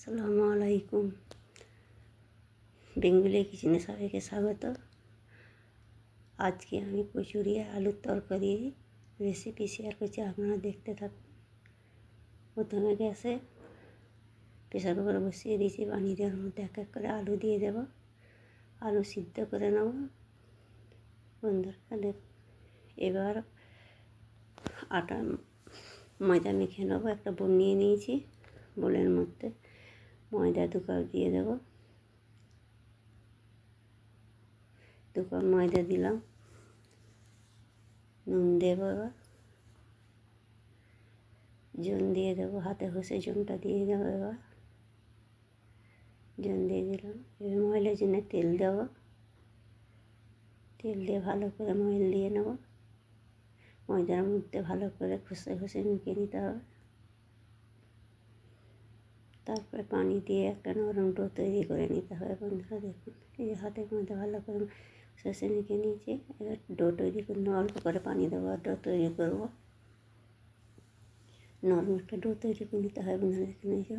আসসালামু আলাইকুম। বেঙ্গলি কিচেনে সবাইকে স্বাগত। আজকে আমি কচুরি আলুর তরকারি রেসিপি শেয়ার করছি, আপনারা দেখতে থাকুন। প্রথমে গ্যাসে প্রেসার কুকার বসিয়ে দিয়েছি, বানিয়ে দেওয়ার মধ্যে এক এক করে আলু দিয়ে দেবো। আলু সিদ্ধ করে নেব বন্ধুরা। এবার আটা ময়দা মেখে নেবো। একটা বোল নিয়ে নিয়েছি, বোলের মধ্যে ময়দা 2 কাপ দিয়ে দেবো। 2 কাপ ময়দা দিলাম। নুন দেবো, এবার জল দিয়ে দেবো, হাতে ঘষে জলটা দিয়ে দেবো। এবার জল দিয়ে দিলাম। এবার ময়লের জন্য তেল দেবো। তেল দিয়ে ভালো করে ময়ল দিয়ে নেব। ময়দার মধ্যে ভালো করে ঘষে ঘষে মেখে নিতে হবে। তারপরে পানি দিয়ে একটা নরম ডো তৈরি করে নিতে হবে বন্ধুরা। দেখুন, এই যে হাতের মধ্যে ভালো করে ঘষে মেখে নিয়েছি। এবার ডো তৈরি করে অল্প করে পানি দেবো আর ডো তৈরি করবো। নরম একটা ডো তৈরি করে নিতে হয় বন্ধুরা। দেখুন, এই যে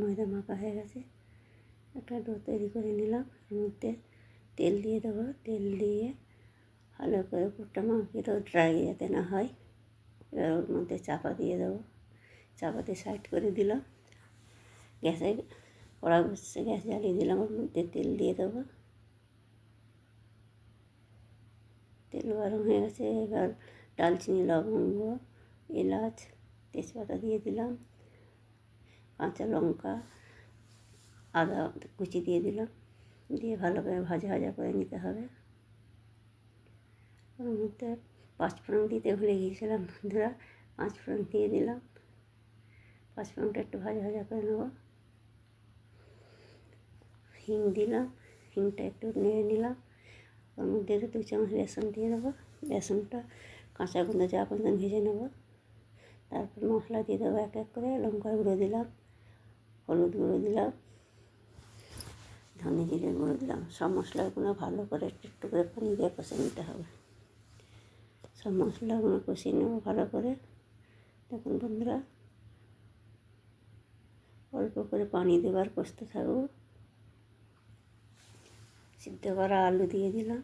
ময়দা মাখা হয়ে গেছে। একটা ডো তৈরি করে নিলাম। এর মধ্যে তেল দিয়ে দেবো। তেল দিয়ে ভালো করে পুরটা মাখিয়ে দেবো, ড্রাই যাতে না হয়। এবার ওর মধ্যে চাপা দিয়ে দেবো। চাপাতে সাইড করে দিলাম। গ্যাসে কড়া বসছে, গ্যাস জ্বালিয়ে দিলাম। ওর মধ্যে তেল দিয়ে দেবো। তেল গরম হয়ে গেছে। এবার দারচিনি, লবঙ্গ, এলাচ, তেজপাতা দিয়ে দিলাম। কাঁচা লঙ্কা, আদা কুচি দিয়ে দিলাম। দিয়ে ভালো করে ভাজা ভাজা করে নিতে হবে। ওর মধ্যে 5 ফোড়ন দিতে ভুলে গিয়েছিলাম বন্ধুরা। 5 ফোড়ন দিয়ে দিলাম। 5 ফোড়নটা একটু ভাজা ভাজা করে নেব। হিং দিলাম। হিংটা একটু নেড়ে নিলাম। ওর মধ্যে 2 চামচ বেসন দিয়ে দেবো। বেসনটা কাঁচা গন্ধ যাওয়া পর্যন্ত ভেজে নেব। তারপর মশলা দিয়ে দেবো এক এক করে। লঙ্কার গুঁড়ো দিলাম, হলুদ গুঁড়ো দিলাম, ধনে জিরে গুঁড়ো দিলাম। সব মশলাগুলো ভালো করে একটু একটু করে পানি দিয়ে কষে নিতে হবে। সব মশলাগুলো কষিয়ে নেব ভালো করে। দেখুন বন্ধুরা, অল্প করে পানি দেবার কষতে থাকবো। সিদ্ধ করা আলু দিয়ে দিলাম।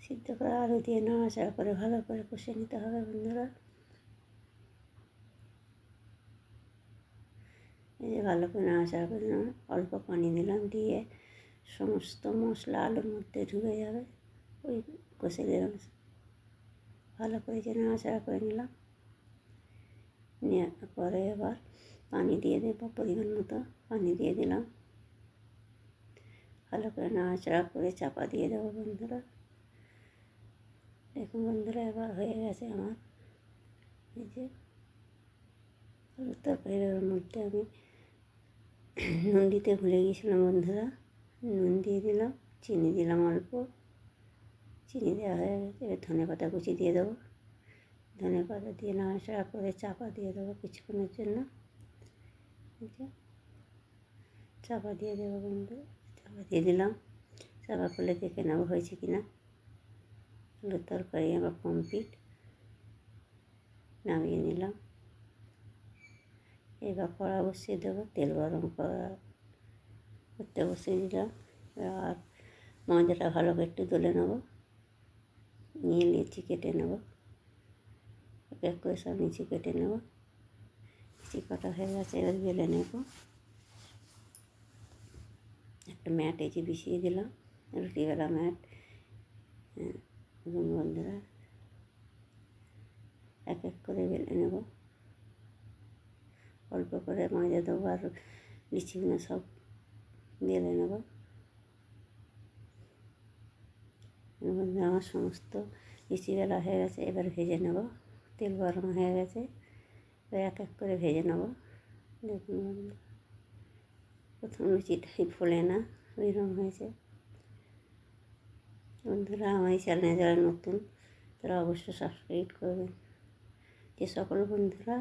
সিদ্ধ করা আলু দিয়ে নাড়াচাড়া করে ভালো করে কষে নিতে হবে বন্ধুরা। এই যে ভালো করে নাড়াচাড়া করে নেওয়া। অল্প পানি দিলাম। দিয়ে সমস্ত মশলা আলুর মধ্যে ঢুকে যাবে। ওই কষে দিলাম। ভালো করে যে নাড়াচাড়া করে নিলাম। নেওয়ার পরে এবার পানি দিয়ে দেবো, পরিমাণ মতো পানি দিয়ে দিলাম। ভালো করে নাড়াচাড়া করে চাপা দিয়ে দেবো বন্ধুরা। দেখুন বন্ধুরা, এবার হয়ে গেছে আমার এই যে আলুর তরকারির মধ্যে আমি নুন দিতে ভুলে গিয়েছিলাম বন্ধুরা। নুন দিয়ে দিলাম, চিনি দিলাম অল্প। চিনি দেওয়া হয়ে গেছে। এবার ধনেপাতা কুচি দিয়ে দেবো। ধনেপাতা দিয়ে নাড়াচাড়া করে চাপা দিয়ে দেবো কিছুক্ষণের জন্য। চাপা দিয়ে দেবো বন্ধু। চাপা দিয়ে দিলাম। চাপা খুলে দেখে নেবো হয়েছে কি না। আলুর তরকারি আমার কমপ্লিট। নামিয়ে নিলাম। এবার কড়া বসিয়ে দেবো। তেল গরম করতে বসিয়ে দিলাম। আর ময়দাটা ভালো করে একটু দলে নেবো। নিয়ে লিচি কেটে নেবো। এক এক করে সব লিচি কেটে নেবো। লিচি কাটা হয়ে গেছে। এবার বেলে নেব। একটা ম্যাট এই যে বিছিয়ে দিলাম, রুটিওয়ালা ম্যাট। বন্ধুরা, এক এক করে বেলে নেব। অল্প করে ময়দা দেবো আর লিচিগুলো সব বেলে নেব। বন্ধুরা, আমার সমস্ত লিচি বেলা হয়ে গেছে। এবার ভেজে নেব। তেল গরম হয়ে গেছে। এবার এক এক করে ভেজে নেব। দেখুন বন্ধুরা, প্রথম লিচিটাই ফোলে না, ওইরকম হয়েছে। বন্ধুরা, আমার এই চ্যানেলে যারা নতুন তারা অবশ্যই সাবস্ক্রাইব করবেন। যে সকল বন্ধুরা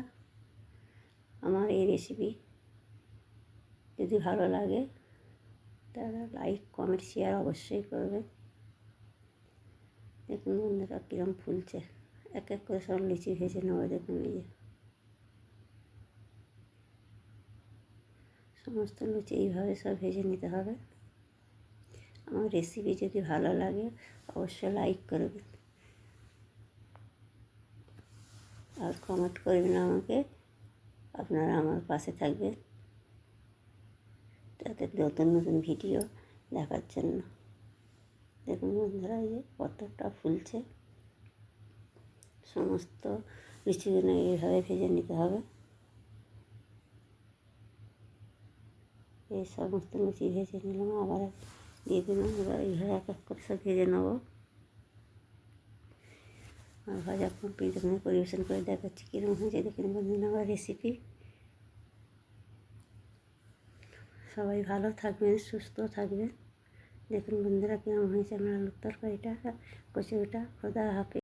আমার এই রেসিপি যদি ভালো লাগে তারা লাইক, কমেন্ট, শেয়ার অবশ্যই করবেন। দেখুন বন্ধুরা কীরকম ফুলছে। এক এক করে সব লিচি ভেজে নেবো। দেখুন এই যে সমস্ত লুচি এইভাবে সব ভেজে নিতে হবে। আমার রেসিপি যদি ভালো লাগে অবশ্যই লাইক করবেন আর কমেন্ট করবেন আমাকে। আপনারা আমার পাশে থাকবেন তাদের নতুন নতুন ভিডিও দেখার জন্য। দেখুন বন্ধুরা, এই কতটা ফুলছে। সমস্ত লুচিগুলো এইভাবে ভেজে নিতে হবে। এই সমস্ত লুচি ভেজে নিলাম, আবার দিয়ে দিলাম। এবার এইভাবে এক এক করে সব ভেজে নেবো। আর ভাজা কমপ্লিট আমি পরিবেশন করে দেখাচ্ছি কীরকম হয়েছে। দেখুন বন্ধুরা আমার রেসিপি। সবাই ভালো থাকবেন, সুস্থ থাকবেন। দেখুন বন্ধুরা কীরকম হয়েছে আমার আলুর তরকারিটা, কচুটা। খোদা হাফেজ।